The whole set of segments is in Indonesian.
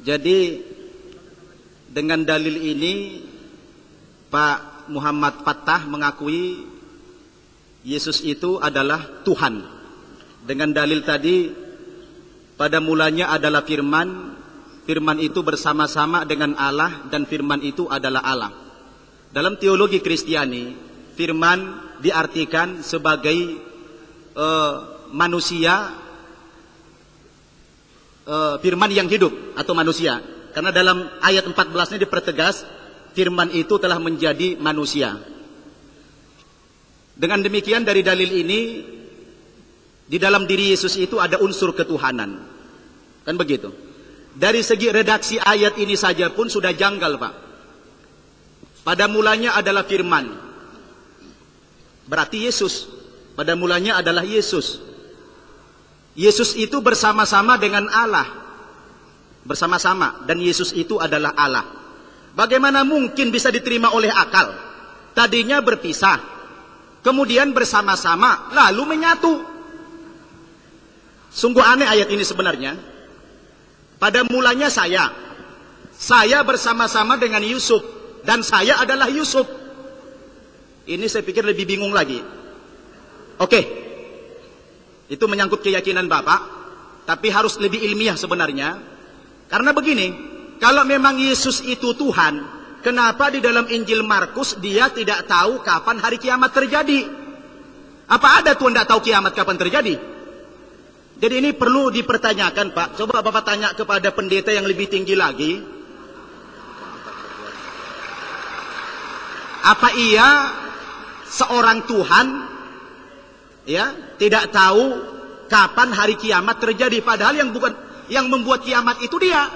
Jadi dengan dalil ini Pak Muhammad Fattah mengakui Yesus itu adalah Tuhan. Dengan dalil tadi, pada mulanya adalah firman, firman itu bersama-sama dengan Allah, dan firman itu adalah Allah. Dalam teologi Kristiani, firman diartikan sebagai manusia, firman yang hidup atau manusia. Karena dalam ayat 14 ini dipertegas, firman itu telah menjadi manusia. Dengan demikian dari dalil ini, di dalam diri Yesus itu ada unsur ketuhanan. Kan begitu. Dari segi redaksi ayat ini saja pun sudah janggal, Pak. Pada mulanya adalah firman. Berarti Yesus. Pada mulanya adalah Yesus. Yesus itu bersama-sama dengan Allah. Bersama-sama. Dan Yesus itu adalah Allah. Bagaimana mungkin bisa diterima oleh akal? Tadinya berpisah. Kemudian bersama-sama, lalu menyatu. Sungguh aneh ayat ini sebenarnya. Pada mulanya saya bersama-sama dengan Yusuf, dan saya adalah Yusuf. Ini saya pikir lebih bingung lagi. Oke, itu menyangkut keyakinan Bapak, tapi harus lebih ilmiah sebenarnya. Karena begini, kalau memang Yesus itu Tuhan, kenapa di dalam Injil Markus dia tidak tahu kapan hari kiamat terjadi? Apa ada Tuhan tidak tahu kiamat kapan terjadi? Jadi ini perlu dipertanyakan, Pak. Coba Bapak tanya kepada pendeta yang lebih tinggi lagi. Apa iya seorang Tuhan ya tidak tahu kapan hari kiamat terjadi? Padahal yang membuat kiamat itu dia.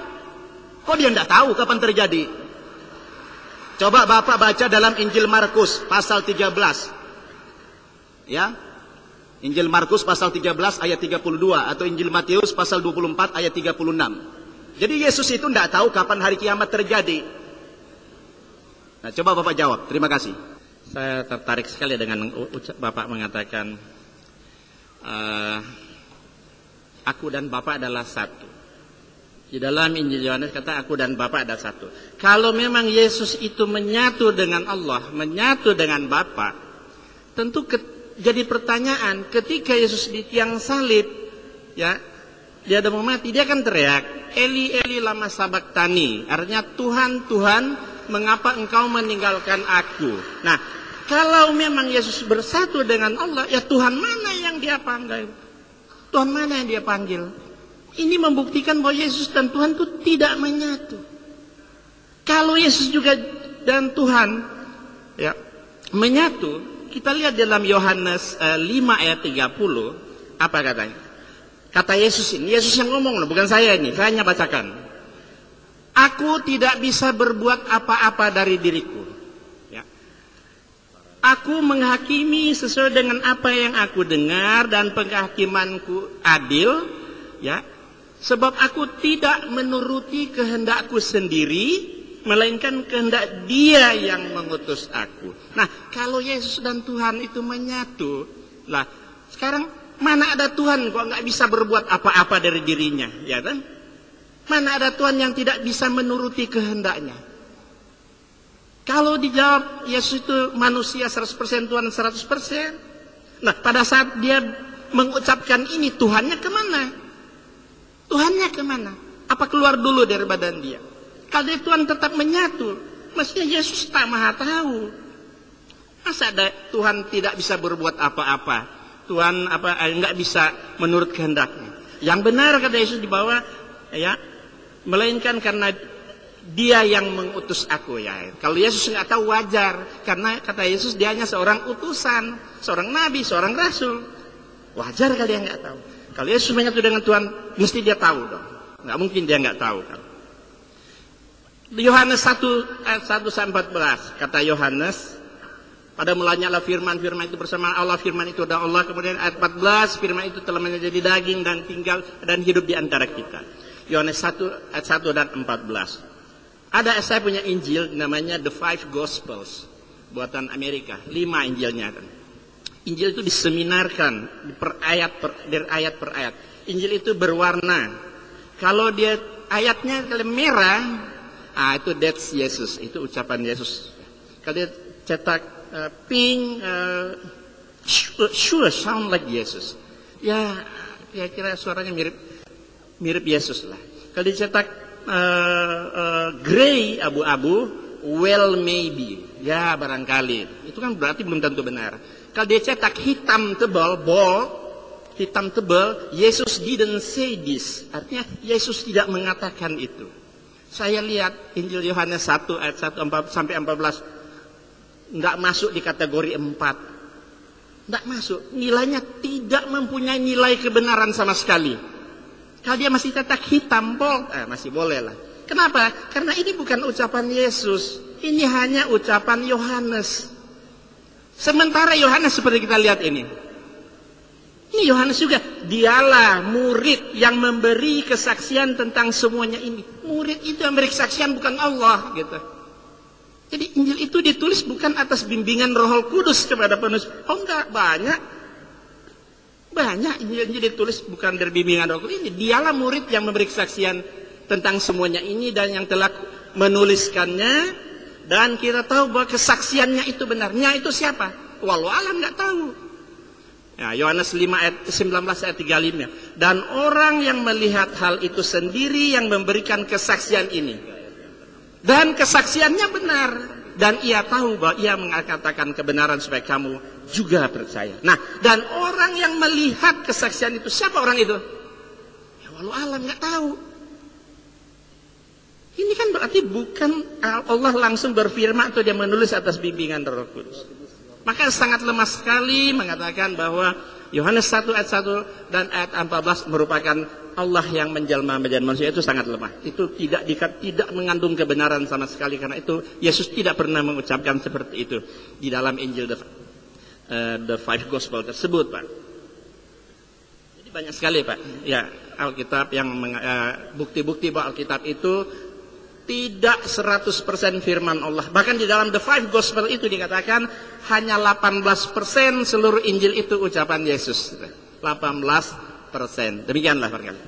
Kok dia tidak tahu kapan terjadi? Coba Bapak baca dalam Injil Markus pasal 13. Ya. Injil Markus pasal 13 ayat 32 atau Injil Matius pasal 24 ayat 36. Jadi Yesus itu tidak tahu kapan hari kiamat terjadi. Nah, coba Bapak jawab. Terima kasih. Saya tertarik sekali dengan Bapak mengatakan aku dan Bapak adalah satu. Di dalam Injil Yohanes kata aku dan Bapa ada satu. Kalau memang Yesus itu menyatu dengan Allah, menyatu dengan Bapa, tentu jadi pertanyaan ketika Yesus di tiang salib, ya, dia ada mau mati, dia kan teriak, Eli Eli lama sabaktani, artinya Tuhan Tuhan, mengapa engkau meninggalkan aku? Nah, kalau memang Yesus bersatu dengan Allah, ya Tuhan mana yang dia panggil? Tuhan mana yang dia panggil? Ini membuktikan bahwa Yesus dan Tuhan itu tidak menyatu. Kalau Yesus juga dan Tuhan ya menyatu, kita lihat dalam Yohanes 5 ayat 30, apa katanya? Kata Yesus ini, Yesus yang ngomong loh, bukan saya ini, saya hanya bacakan. Aku tidak bisa berbuat apa-apa dari diriku. Ya. Aku menghakimi sesuai dengan apa yang aku dengar dan penghakimanku adil, ya. Sebab aku tidak menuruti kehendakku sendiri, melainkan kehendak Dia yang mengutus aku. Nah, kalau Yesus dan Tuhan itu menyatu, lah sekarang mana ada Tuhan kok nggak bisa berbuat apa-apa dari dirinya, ya kan? Mana ada Tuhan yang tidak bisa menuruti kehendaknya? Kalau dijawab Yesus itu manusia 100%, Tuhan 100%. Nah, pada saat dia mengucapkan ini, Tuhannya kemana? Tuhannya kemana? Apa keluar dulu dari badan dia? Kalau Tuhan tetap menyatu, mestinya Yesus tak maha tahu. Masa ada Tuhan tidak bisa berbuat apa-apa? Tuhan nggak bisa menurut kehendaknya. Yang benar kata Yesus di bawah, ya, melainkan karena Dia yang mengutus aku, ya. Kalau Yesus nggak tahu wajar, karena kata Yesus dia hanya seorang utusan, seorang nabi, seorang rasul. Wajar kalau dia nggak tahu. Kalau Yesus menyatu dengan Tuhan, mesti dia tahu dong. Nggak mungkin dia nggak tahu kan. Yohanes 1 ayat 1 sampai 14, kata Yohanes, pada mulanya Allah firman itu bersama Allah, firman itu adalah Allah. Kemudian ayat 14, firman itu telah menjadi daging dan tinggal dan hidup di antara kita. Yohanes 1 ayat 1 dan 14. Saya punya Injil namanya The Five Gospels, buatan Amerika, 5 Injilnya kan. Injil itu diseminarkan dari ayat per ayat. Injil itu berwarna. Kalau dia ayatnya kalau merah, itu that's Yesus, itu ucapan Yesus. Kalau dia cetak pink, sure sound like Yesus. Ya, kira-kira suaranya mirip Yesus lah. Kalau dicetak gray, abu-abu, well maybe, ya barangkali. Itu kan berarti belum tentu benar. Kalau dia cetak hitam tebal, bold, hitam tebal, Yesus didn't say this. Artinya Yesus tidak mengatakan itu. Saya lihat Injil Yohanes 1 ayat 1 sampai 14 enggak masuk di kategori 4. Enggak masuk. Nilainya tidak mempunyai nilai kebenaran sama sekali. Kalau dia masih cetak hitam bold, masih boleh lah. Kenapa? Karena ini bukan ucapan Yesus. Ini hanya ucapan Yohanes. Sementara Yohanes seperti kita lihat ini. Ini Yohanes juga. Dialah murid yang memberi kesaksian tentang semuanya ini. Murid itu yang memberi kesaksian, bukan Allah. Gitu. Jadi Injil itu ditulis bukan atas bimbingan Roh Kudus kepada penulis. Oh enggak, banyak Injil ditulis bukan dari bimbingan Roh Kudus. Dialah murid yang memberi kesaksian tentang semuanya ini dan yang telah menuliskannya, dan kita tahu bahwa kesaksiannya itu benarnya itu siapa? Walau alam nggak tahu. Ya, Yohanes 5 ayat 19 ayat 35. Dan orang yang melihat hal itu sendiri yang memberikan kesaksian ini. Dan kesaksiannya benar. Dan ia tahu bahwa ia mengatakan kebenaran supaya kamu juga percaya. Nah, dan orang yang melihat kesaksian itu, siapa orang itu? Ya walau alam nggak tahu. Ini kan berarti bukan Allah langsung berfirman atau dia menulis atas bimbingan Roh Kudus. Maka sangat lemah sekali mengatakan bahwa Yohanes 1 ayat 1 dan ayat 14 merupakan Allah yang menjelma menjadi manusia. Itu sangat lemah. Itu tidak mengandung kebenaran sama sekali, karena itu Yesus tidak pernah mengucapkan seperti itu di dalam Injil the five gospel tersebut, Pak. Jadi banyak sekali, Pak. Ya, Alkitab yang bukti-bukti bahwa Alkitab itu tidak 100% firman Allah. Bahkan di dalam the five gospel itu dikatakan hanya 18% seluruh Injil itu ucapan Yesus. 18%. Demikianlah barangkali.